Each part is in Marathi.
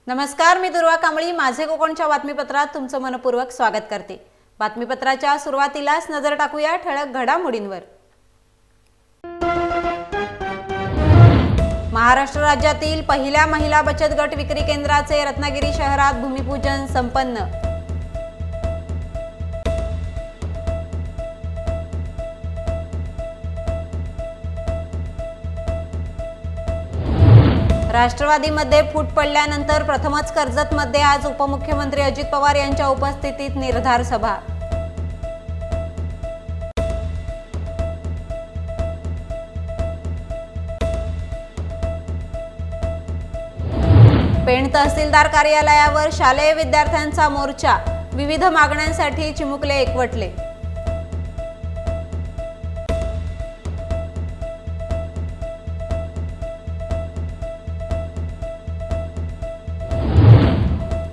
नमस्कार, मी दुर्वा कांबळी माझे कोकणच्या बातमीपत्रात तुमचं मनपूर्वक स्वागत करते। बातमीपत्राच्या सुरुवातीलाच नजर टाकूया ठळक घडामोडींवर। महाराष्ट्र राज्यातील पहिल्या महिला बचत गट विक्री केंद्राचे रत्नागिरी शहरात भूमिपूजन संपन्न। राष्ट्रवादीमध्ये फूट पडल्यानंतर प्रथमच कर्जतमध्ये आज उपमुख्यमंत्री अजित पवार यांच्या उपस्थितीत निर्धार सभा। पेण तहसीलदार कार्यालयावर शालेय विद्यार्थ्यांचा मोर्चा, विविध मागण्यांसाठी चिमुकले एकवटले।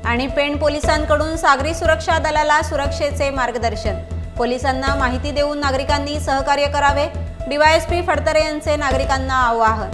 आणि पेण पोलिसांकडून सागरी सुरक्षा दलाला सुरक्षेचे मार्गदर्शन, पोलिसांना माहिती देऊन नागरिकांनी सहकार्य करावे, डीवायएसपी फडतरे यांचे नागरिकांना आवाहन।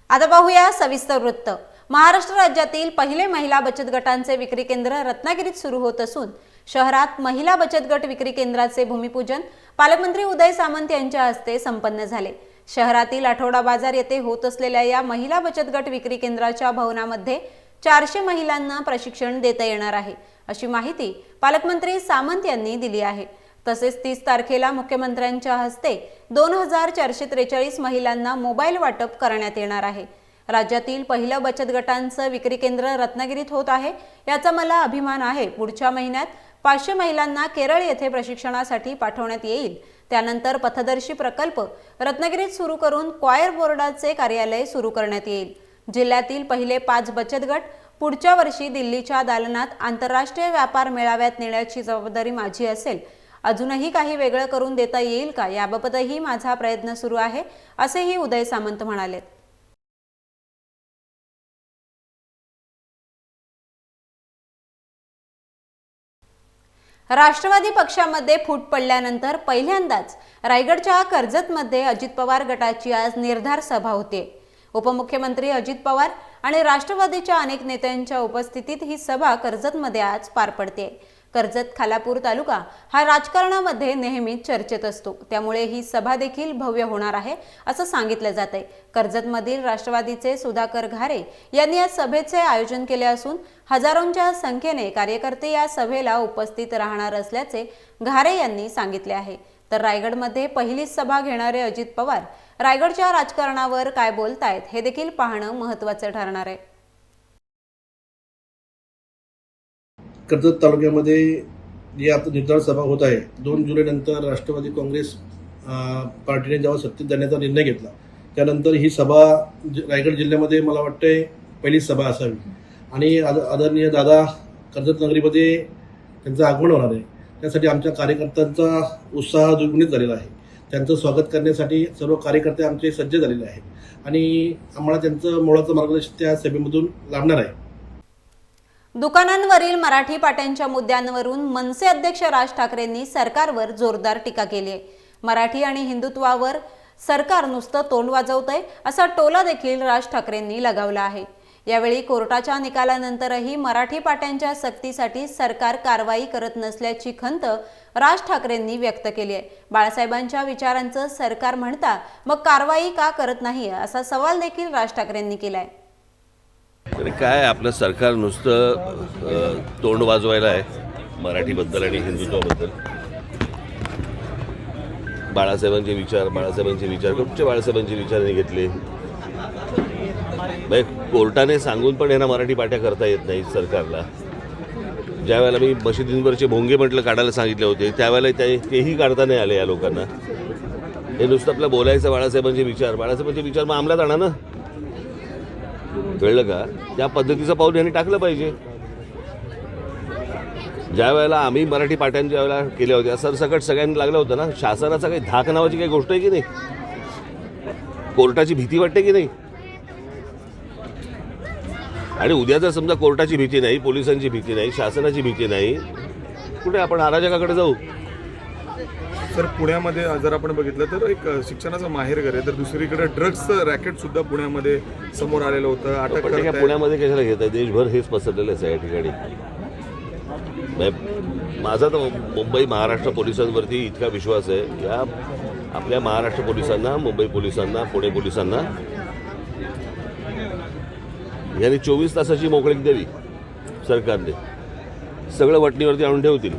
आता पाहूया सविस्तर वृत्त। महाराष्ट्र राज्यातील पहिले महिला बचत गटांचे विक्री केंद्र रत्नागिरीत सुरू होत असून शहरात महिला बचत गट विक्री केंद्राचे भूमिपूजन पालकमंत्री उदय सामंत यांच्या हस्ते संपन्न झाले। शहरातील आठवडा बाजार येथे होत असलेल्या या महिला बचत गट विक्री केंद्राच्या भवनामध्ये 400 महिलांना प्रशिक्षण देता येणार आहे, अशी माहिती पालकमंत्री सामंत यांनी दिली आहे। तसेच 30 तारखेला मुख्यमंत्र्यांच्या हस्ते 2443 महिलांना मोबाईल वाटप करण्यात येणार आहे। राज्यातील पहिलं बचत गटांचं विक्री केंद्र रत्नागिरीत होत आहे, याचा मला अभिमान आहे। पुढच्या महिन्यात 500 महिलांना केरळ येथे प्रशिक्षणासाठी पाठवण्यात येईल। त्यानंतर पथदर्शी प्रकल्प रत्नागिरीत सुरू करून क्वायर बोर्डाचे कार्यालय सुरू करण्यात येईल। जिल्ह्यातील पहिले 5 बचत गट पुढच्या वर्षी दिल्लीच्या दालनात आंतरराष्ट्रीय व्यापार मेळाव्यात नेण्याची जबाबदारी माझी असेल। अजूनही काही वेगळं करून देता येईल का याबाबतही माझा प्रयत्न सुरू आहे, असेही उदय सामंत म्हणाले। राष्ट्रवादी पक्षामध्ये फूट पडल्यानंतर पहिल्यांदाच रायगडच्या कर्जतमध्ये अजित पवार गटाची आज निर्धार सभा होते। उपमुख्यमंत्री अजित पवार आणि राष्ट्रवादीच्या अनेक नेत्यांच्या उपस्थितीत ही सभा कर्जतमध्ये आज पार पडते। कर्जत खालापूर तालुका हा राजकारणामध्ये नेहमीच चर्चेत असतो, त्यामुळे ही सभा देखील भव्य होणार आहे, असं सांगितलं जातंय। कर्जतमधील राष्ट्रवादीचे सुधाकर घारे यांनी या सभेचे आयोजन केले असून हजारोंच्या संख्येने कार्यकर्ते या सभेला उपस्थित राहणार असल्याचे घारे यांनी सांगितले आहे। तर रायगडमध्ये पहिलीच सभा घेणारे अजित पवार रायगडच्या राजकारणावर काय बोलतायत हे देखील पाहणं महत्त्वाचं ठरणार आहे। कर्जत तालुक्यामध्ये जी आता निर्धार सभा होत आहे, 2 जुलैनंतर राष्ट्रवादी काँग्रेस पार्टीने जेव्हा सत्तेत जाण्याचा निर्णय घेतला त्यानंतर ही सभा रायगड जिल्ह्यामध्ये मला वाटते पहिलीच सभा असावी आणि आदरणीय दादा कर्जत नगरीमध्ये त्यांचं आगमन होणार आहे। त्यासाठी आमच्या कार्यकर्त्यांचा उत्साह द्विगुणित झालेला आहे। त्यांचं स्वागत करण्यासाठी सर्व कार्यकर्ते आमचे सज्ज झालेले आहेत आणि आम्हाला त्यांचं मोलाचं मार्गदर्शन त्या सभेमधून लाभणार आहे। दुकानांवरील मराठी पाट्यांच्या मुद्द्यांवरून मनसे अध्यक्ष राज ठाकरेंनी सरकारवर जोरदार टीका केली आहे। मराठी आणि हिंदुत्वावर सरकार नुसतं तोंड वाजवतंय असा टोला देखील राज ठाकरेंनी लगावला आहे। यावेळी कोर्टाच्या निकालानंतरही मराठी पाट्यांच्या सक्तीसाठी सरकार कारवाई करत नसल्याची खंत राज ठाकरेंनी व्यक्त केली आहे। बाळासाहेबांच्या विचारांचं सरकार म्हणता मग कारवाई का करत नाही, असा सवाल देखील राज ठाकरेंनी केलाय। काय आपलं सरकार नुसतं तोंड वाजवायला आहे मराठीबद्दल आणि हिंदुत्वाबद्दल। बाळासाहेबांचे विचार कुठचे बाळासाहेबांचे विचारांनी घेतले? कोर्टाने सांगून पण यांना मराठी पाट्या करता येत नाही सरकारला। ज्या वेळेला मी मशिदींवरचे भोंगे म्हटलं काढायला सांगितले होते त्यावेळेला तेही काढता नाही आले या लोकांना। हे नुसतं आपलं बोलायचं बाळासाहेबांचे विचार मग अंमलात आणा ना, कळलं का? त्या पद्धतीचं पाऊल यांनी टाकलं पाहिजे। ज्या वेळेला आम्ही मराठी पाट्यांच्या ज्या वेळेला केल्या होत्या सरसकट सगळ्यांनी लागलं होतं ना, शासनाचा काही धाक नावाची काही गोष्ट आहे की नाही? कोर्टाची भीती वाटते की नाही? आणि उद्या जर समजा कोर्टाची भीती नाही, पोलिसांची भीती नाही, शासनाची भीती नाही, कुठे आपण अराजकाकडे जाऊ? सर, पुण्यामध्ये जर आपण बघितलं तर एक शिक्षणाचं माहेरघर आहे, तर दुसरीकडे ड्रग्सचं रॅकेट सुद्धा पुण्यामध्ये समोर आलेलं होतं. अटक पण ते काय करतायत. पुण्यामध्ये कशाला घेत आहे? देशभर हेच पसरलेलंच आहे या ठिकाणी. माझा तर मुंबई महाराष्ट्र पोलिसांवरती इतका विश्वास आहे. या आपल्या महाराष्ट्र पोलिसांना, मुंबई पोलिसांना, पुणे पोलिसांना यांनी 24 तासाची मोकळीक द्यावी सरकारने. सगळं वटणीवरती आणून ठेवतील,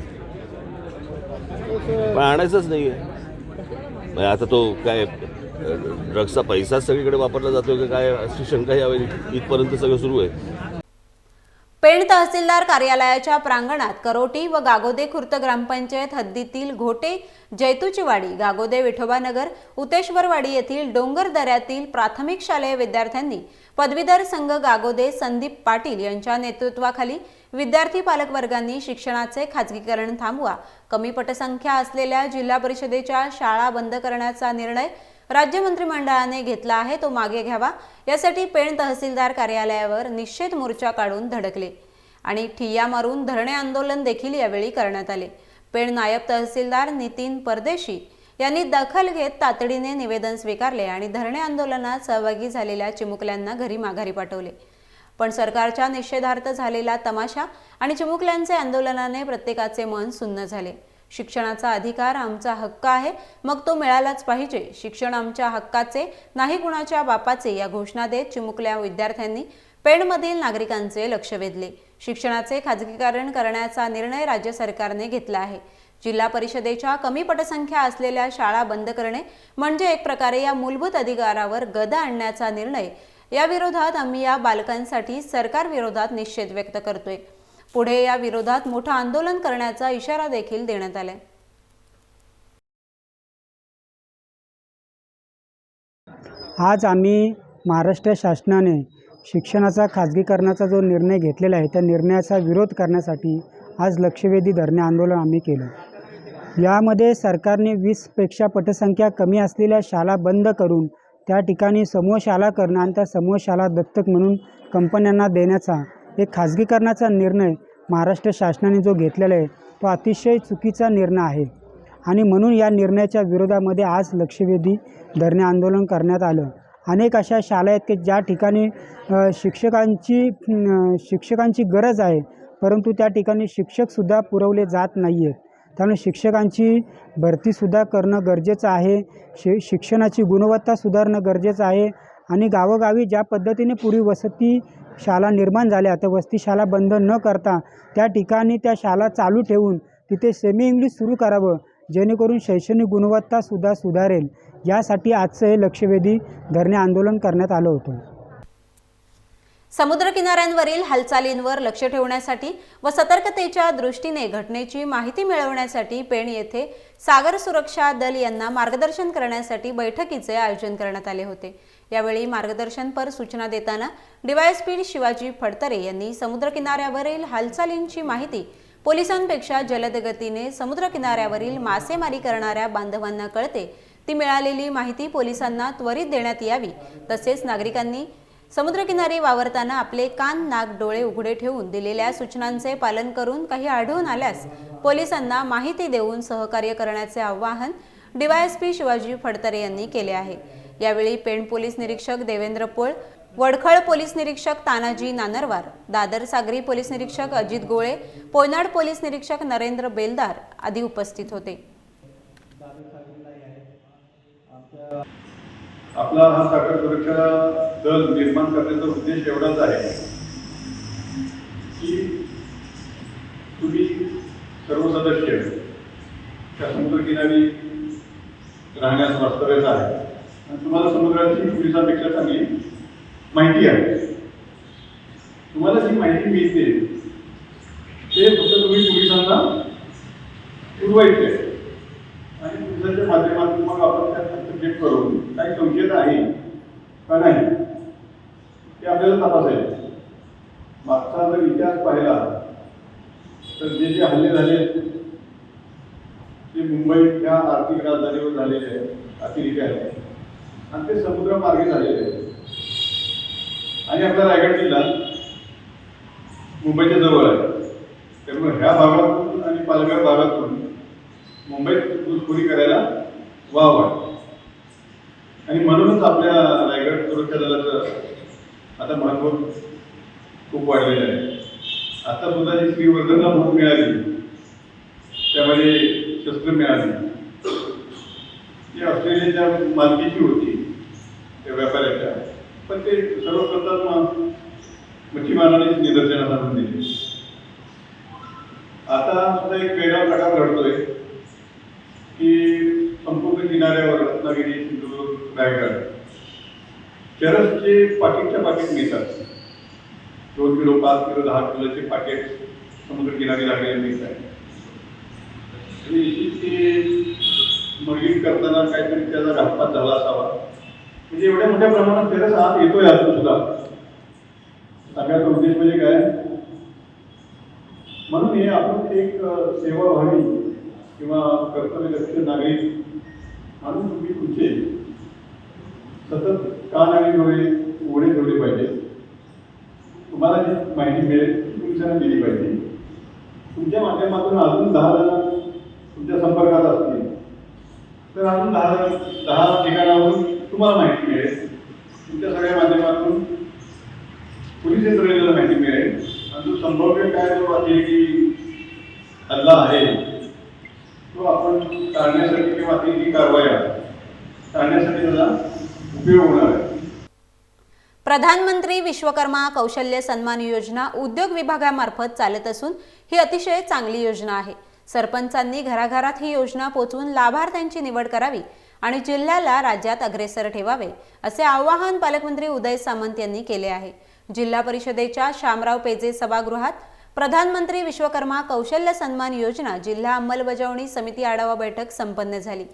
पण आणायचंच नाही आहे. आता तो काय ड्रग्सचा पैसा सगळीकडे वापरला जातो का काय अशी शंका यावेळी इथपर्यंत सगळं सुरू आहे. पेण तहसीलदार कार्यालयाच्या प्रांगणात करोटी व गागोदे खुर्द ग्रामपंचायत हद्दीतील घोटे, जैतूचीवाडी, गागोदे, विठोबानगर, उतेश्वरवाडी येथील डोंगर दऱ्यातील प्राथमिक शालेय विद्यार्थ्यांनी पदवीधर संघ गागोदे संदीप पाटील यांच्या नेतृत्वाखाली विद्यार्थी पालक वर्गांनी शिक्षणाचे खाजगीकरण थांबवा, कमी पटसंख्या असलेल्या जिल्हा परिषदेच्या शाळा बंद करण्याचा निर्णय राज्य मंत्रिमंडळाने घेतला आहे तो मागे घ्यावा यासाठी पेण तहसीलदार कार्यालयावर निषेध मोर्चा काढून धडकले आणि ठिय्या मारून धरणे आंदोलन देखील यावेळी करण्यात आले. पेण नायब तहसीलदार नितीन परदेशी यांनी दखल घेत तातडीने निवेदन स्वीकारले आणि धरणे आंदोलनात सहभागी झालेल्या चिमुकल्यांना घरी माघारी पाठवले. पण सरकारच्या निषेधार्थ झालेला तमाशा आणि चिमुकल्यांचे आंदोलनाने प्रत्येकाचे मन सुन्न झाले. शिक्षणाचा अधिकार आमचा हक्क आहे, मग तो मिळालाच पाहिजे. शिक्षण आमच्या हक्काचे नाही कुणाच्या बापाचे या घोषणा देत चिमुकल्या विद्यार्थ्यांनी पेणमधील नागरिकांचे लक्ष वेधले. शिक्षणाचे खाजगीकरण करण्याचा निर्णय राज्य सरकारने घेतला आहे. जिल्हा परिषदेच्या कमी पटसंख्या असलेल्या शाळा बंद करणे म्हणजे एक प्रकारे या मूलभूत अधिकारावर गदा आणण्याचा निर्णय. या विरोधात आम्ही या बालकांसाठी सरकार विरोधात निषेध व्यक्त करतोय. पुढे या विरोधात मोठं आंदोलन करण्याचा इशारा देखील देण्यात आलाय. आज आम्ही महाराष्ट्र शासनाने शिक्षणाचा खाजगीकरणाचा जो निर्णय घेतलेला आहे त्या निर्णयाचा विरोध करण्यासाठी आज लक्षवेधी धरणे आंदोलन आम्ही केलं. यामध्ये सरकारने 20पेक्षा पटसंख्या कमी असलेल्या शाळा बंद करून त्या ठिकाणी समूह शाळा करणं आणि त्या समूह शाळा दत्तक म्हणून कंपन्यांना देण्याचा एक खाजगीकरणाचा निर्णय महाराष्ट्र शासनाने जो घेतलेला आहे तो अतिशय चुकीचा निर्णय आहे आणि म्हणून या निर्णयाच्या विरोधामध्ये आज लक्षवेधी धरणे आंदोलन करण्यात आलं. अनेक अशा शाळा आहेत की ज्या ठिकाणी शिक्षकांची गरज आहे, परंतु त्या ठिकाणी शिक्षकसुद्धा पुरवले जात नाही आहेत. त्यामुळे शिक्षकांची भरतीसुद्धा करणं गरजेचं आहे. शिक्षणाची गुणवत्ता सुधारणं गरजेचं आहे आणि गावोगावी ज्या पद्धतीने पूर्वी वसती शाळा निर्माण झाल्या त्या वसती शाळा बंद न करता त्या ठिकाणी त्या शाळा चालू ठेवून तिथे सेमी इंग्लिश सुरू करावं, जेणेकरून शैक्षणिक गुणवत्तासुद्धा सुधारेल. यासाठी आजचं हे लक्षवेधी धरणे आंदोलन करण्यात आलं होतं. समुद्रकिनाऱ्यांवरील हालचालींवर लक्ष ठेवण्यासाठी व सतर्कतेच्या दृष्टीने घटनेची माहिती मिळवण्यासाठी पेण येथे सागर सुरक्षा दल यांना मार्गदर्शन करण्यासाठी बैठकीचे आयोजन करण्यात आले होते. यावेळी मार्गदर्शनपर सूचना देताना डीवायएसपी शिवाजी फडतरे यांनी समुद्रकिनाऱ्यावरील हालचालींची माहिती पोलिसांपेक्षा जलद गतीने समुद्रकिनाऱ्यावरील मासेमारी करणाऱ्या बांधवांना कळते ती मिळालेली माहिती पोलिसांना त्वरित देण्यात यावी. तसेच नागरिकांनी समुद्रकिनारी वावरताना आपले कान, नाक, डोळे उघडे ठेवून दिलेल्या सूचनांचे पालन करून काही आढळून आल्यास पोलिसांना माहिती देऊन सहकार्य करण्याचे आवाहन डीवायएसपी शिवाजी फडतरे यांनी केले आहे. यावेळी पेण पोलीस निरीक्षक देवेंद्र पोळ, वडखळ पोलीस निरीक्षक तानाजी नानरवार, दादर सागरी पोलीस निरीक्षक अजित गोळे, पोयनाड पोलीस निरीक्षक नरेंद्र बेलदार आदी उपस्थित होते. आपला हा सागर सुरक्षा दल निर्माण करण्याचा उद्देश एवढाच आहे की तुम्ही सर्व सदस्य त्या समुद्रकिनारी राहण्यास वास्तव्यास आहे आणि तुम्हाला समुद्राची पोलिसांपेक्षा चांगली माहिती आहे. तुम्हाला जी माहिती मिळते ते फक्त तुम्ही पोलिसांना पुरवायचे आणि पोलिसांच्या माध्यमातून मग आपण त्या चेक करून काही संशय आहे का नाही ते आपल्याला तपासायचे. मागचा जर इतिहास पाहिला तर जे जे हल्ले झाले ते मुंबईच्या आर्थिक राजधानीवर झालेले आहेत अतिरिक्त आहेत आणि ते समुद्रमार्गे झालेले आहेत आणि आपला रायगड जिल्हा मुंबईच्या जवळ आहे. त्यामुळे ह्या भागातून आणि पालघर भागातून मुंबईत घुसखोरी करायला वाव आहे. आणि म्हणूनच आपल्या रायगड सुरक्षा दलाचं आता महत्त्व खूप वाढलेलं आहे. आता सुद्धा जी श्रीवर्धनला भूक मिळाली, त्यामध्ये शस्त्र मिळाली, ती ऑस्ट्रेलियाच्या मालकीची होती, त्या व्यापाऱ्याच्या, पण ते सर्व करतात मच्छीमारांनीच निदर्शनास आणून दिली. आता सुद्धा एक वेगळा प्रकार घडतोय की संपूर्ण किनाऱ्यावर रत्नागिरी, सिंधुदुर्ग, रायगड चरसचे पाकिटच्या पाकिट मिळतात. 2 किलो, 5 किलो, 10 किलोचे पाकिट समुद्र किनारी लागलेले मिळतात. आणि ती मर्गिंग करताना काहीतरी त्याचा घातपात झाला असावा, म्हणजे एवढ्या मोठ्या प्रमाणात चरस आत येतोय अजून सुद्धा. सगळ्याचा उद्देश म्हणजे काय, म्हणून हे आपण एक सेवाभावी किंवा कर्तव्यदक्ष नागरिक म्हणून तुम्ही तुमचे सतत कान आणि डोळे उघडे ठेवले पाहिजे. तुम्हाला जी माहिती मिळेल ती तुमच्याला दिली पाहिजे. तुमच्या माध्यमातून अजून 10 जण तुमच्या संपर्कात असतील तर अजून 10 ठिकाणावरून तुम्हाला माहिती मिळेल. तुमच्या सगळ्या माध्यमातून पोलीस यंत्रणेला माहिती मिळेल. आणि जो संभाव्य काय जो अतिरेकी हल्ला आहे तो आपण टाळण्यासाठी किंवा अतिरेकी कारवाया टाळण्यासाठी त्याचा उपयोग होणार आहे. प्रधानमंत्री विश्वकर्मा कौशल्य सन्मान योजना उद्योग विभागामार्फत चालत असून ही अतिशय चांगली योजना आहे. सरपंचांनी घराघरात ही योजना पोचवून लाभार्थ्यांची निवड करावी आणि जिल्ह्याला राज्यात अग्रेसर ठेवावे असे आवाहन पालकमंत्री उदय सामंत यांनी केले आहे. जिल्हा परिषदेच्या शामराव पेजे सभागृहात प्रधानमंत्री विश्वकर्मा कौशल्य सन्मान योजना जिल्हा अंमलबजावणी समिती आढावा बैठक संपन्न झाली.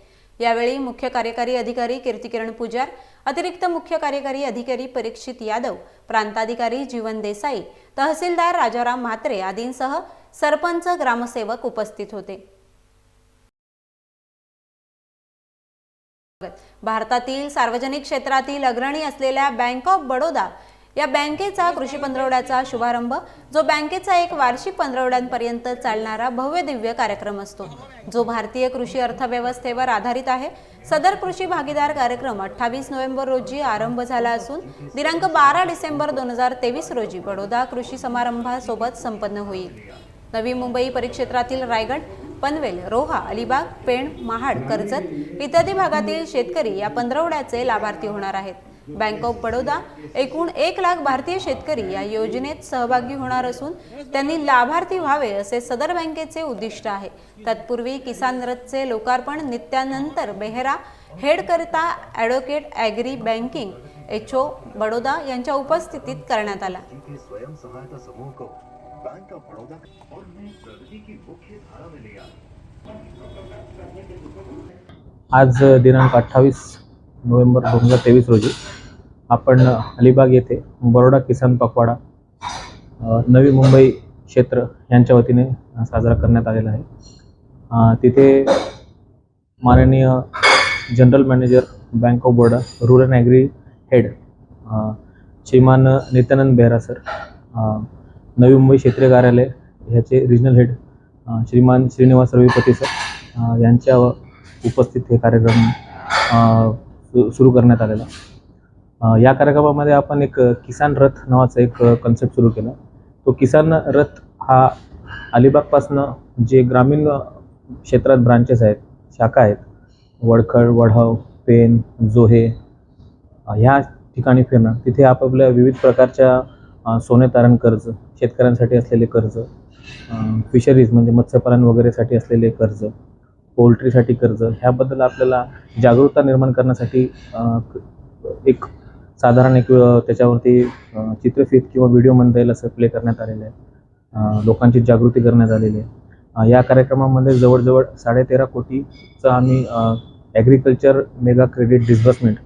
यावेळी मुख्य कार्यकारी अधिकारी कीर्तिकिरण पुजार, अतिरिक्त मुख्य कार्यकारी अधिकारी परीक्षित यादव, प्रांताधिकारी जीवन देसाई, तहसीलदार राजाराम म्हात्रे आदींसह सरपंच, ग्रामसेवक उपस्थित होते. भारतातील सार्वजनिक क्षेत्रातील अग्रणी असलेल्या बँक ऑफ बडोदा या बँकेचा कृषी पंधरवड्याचा शुभारंभ, जो बँकेचा एक वार्षिक पंधरवड्यांपर्यंत चालणारा भव्य दिव्य कार्यक्रम असतो, जो भारतीय कृषी अर्थव्यवस्थेवर आधारित आहे. सदर कृषी भागीदार कार्यक्रम 28 नोव्हेंबर रोजी आरंभ झाला असून दिनांक 12 डिसेंबर 2023 रोजी बडोदा कृषी समारंभासोबत संपन्न होईल. नवी मुंबई परिक्षेत्रातील रायगड, पनवेल, रोहा, अलिबाग, पेण, महाड, कर्जत इत्यादी भागातील शेतकरी या पंधरवड्याचे लाभार्थी होणार आहेत. बँक ऑफ बडोदा एकूण 1 लाख भारतीय शेतकरी या योजनेत सहभागी होणार असून त्यांनी लाभार्थी व्हावे असे सदर बँकेचे उद्दिष्ट आहे. तत्पूर्वी किसान रथचे लोकार्पण नित्यानंतर बेहरा, हेडकर्ता advocate agri banking HO Baroda यांच्या उपस्थितीत करण्यात आला. आज दिनांक 28 नोव्हेंबर 2023 रोजी आपण अलिबाग येथे बरोडा किसान पखवाडा नवी मुंबई क्षेत्र यांच्या वतीने साजरा करण्यात आलेला आहे. तिथे माननीय general manager bank of Baroda rural agri head श्रीमान नित्यानंद बेहरा सर, नवी मुंबई क्षेत्रीय कार्यालय ह्याचे रिजनल हेड श्रीमान श्रीनिवास रविपती सर यांच्या उपस्थित हे कार्यक्रम सुरू करण्यात आलेला. या कार्यक्रमामध्ये आपण एक किसान रथ नावाचा एक कन्सेप्ट सुरू केला. तो किसान रथ हा अलिबागपासनं जे ग्रामीण क्षेत्रात ब्रांचेस आहेत, शाखा आहेत, वडखळ, वढाव, पेन, जोहे ह्या ठिकाणी फिरणं, तिथे आपापल्या विविध प्रकारच्या सोने तारण कर्ज, शेतकऱ्यांसाठी असलेले कर्ज, फिशरीज म्हणजे मत्स्यपालन वगैरेसाठी असलेले कर्ज, पोल्ट्रीसाठी कर्ज, ह्याबद्दल आपल्याला जागरूकता निर्माण करण्यासाठी एक साधारण एक त्याच्यावरती चित्रफित किंवा व्हिडिओ म्हणता येईल असं प्ले करण्यात आलेलं आहे. लोकांची जागृती करण्यात आलेली आहे. या कार्यक्रमामध्ये जवळजवळ 13.5 कोटीचं आम्ही ॲग्रिकल्चर मेगा क्रेडिट डिस्बर्समेंट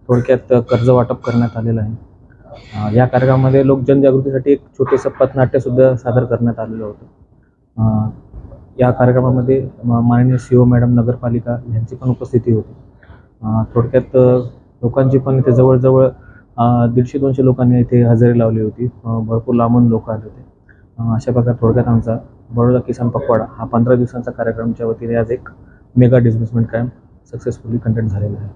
थोडक्यात कर्ज वाटप करण्यात आलेलं आहे. या कार्यक्रमामध्ये लोक जनजागृतीसाठी एक छोटेसं पथनाट्यसुद्धा सादर करण्यात आलेलं होतं. या कार्यक्रमामध्ये माननीय CO मॅडम नगरपालिका यांची पण उपस्थिती होती. थोडक्यात लोकांची पण इथे जवळजवळ 150-200 लोकांनी इथे हजेरी लावली होती. भरपूर लांबून लोक आले होते. अशा प्रकारे थोडक्यात आमचा बडोदा किसान पखवाडा हा 15 दिवसांचा कार्यक्रमच्या वतीने आज एक mega disbursement camp successfully conduct झालेला आहे.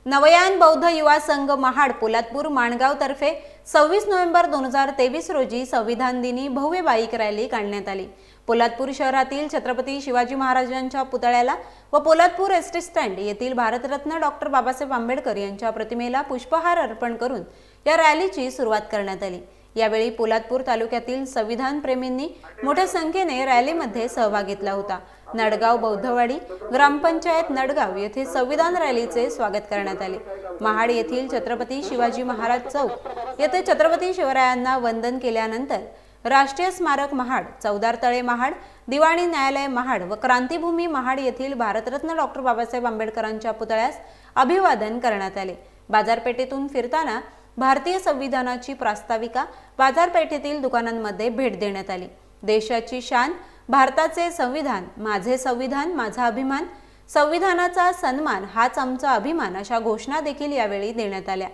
नवयान बौद्ध युवा संघ महाड पोलादपूर माणगाव तर्फे 26 नोव्हेंबर 2023 रोजी संविधान दिनी भव्य बाईक रॅली काढण्यात आली. पोलादपूर शहरातील छत्रपती शिवाजी महाराजांच्या पुतळ्याला व पोलादपूर एसटी स्टँड येथील भारतरत्न डॉक्टर बाबासाहेब आंबेडकर यांच्या प्रतिमेला पुष्पहार अर्पण करून या रॅलीची सुरुवात करण्यात आली. यावेळी पोलादपूर तालुक्यातील संविधान प्रेमींनी मोठ्या संख्येने रॅलीमध्ये सहभाग घेतला होता. नडगाव बौद्धवाडी ग्रामपंचायत नडगाव येथे संविधान रॅलीचे स्वागत करण्यात आले. महाड येथील छत्रपती शिवाजी महाराज चौक येथे छत्रपती शिवरायांना वंदन केल्यानंतर राष्ट्रीय स्मारक महाड, चौदार तळे महाड, दिवाणी न्यायालय महाड व क्रांतीभूमी महाड येथील भारतरत्न डॉक्टर बाबासाहेब आंबेडकरांच्या पुतळ्यास अभिवादन करण्यात आले. बाजारपेठेतून फिरताना भारतीय संविधानाची प्रास्ताविका बाजारपेठेतील दुकानांमध्ये भेट देण्यात आली. देशाची शान, भारताचे संविधान, माझे संविधान माझा अभिमान, संविधानाचा सन्मान हाच आमचा अभिमान अशा घोषणा देखील यावेळी देण्यात आल्या.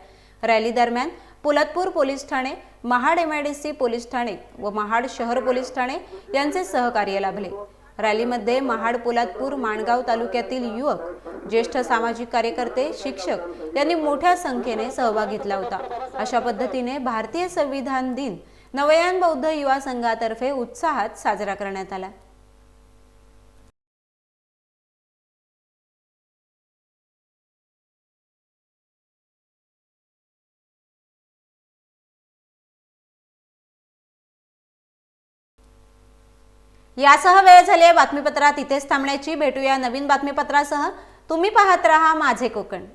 रॅली दरम्यान Poladpur police Thane, Mahad MIDC police Thane व महाड शहर पोलीस ठाणे यांचे सहकार्य लाभले. रॅलीमध्ये महाड, पोलादपूर, माणगाव तालुक्यातील युवक, ज्येष्ठ सामाजिक कार्यकर्ते, शिक्षक यांनी मोठ्या संख्येने सहभाग घेतला होता. अशा पद्धतीने भारतीय संविधान दिन नवयान बौद्ध युवा संघातर्फे उत्साहात साजरा करण्यात आला. यासह वेळ झाली आहे बातमीपत्रात इथेच थांबण्याची. भेटूया नवीन बातमीपत्रासह. तुम्ही पाहत रहा माझे कोकण.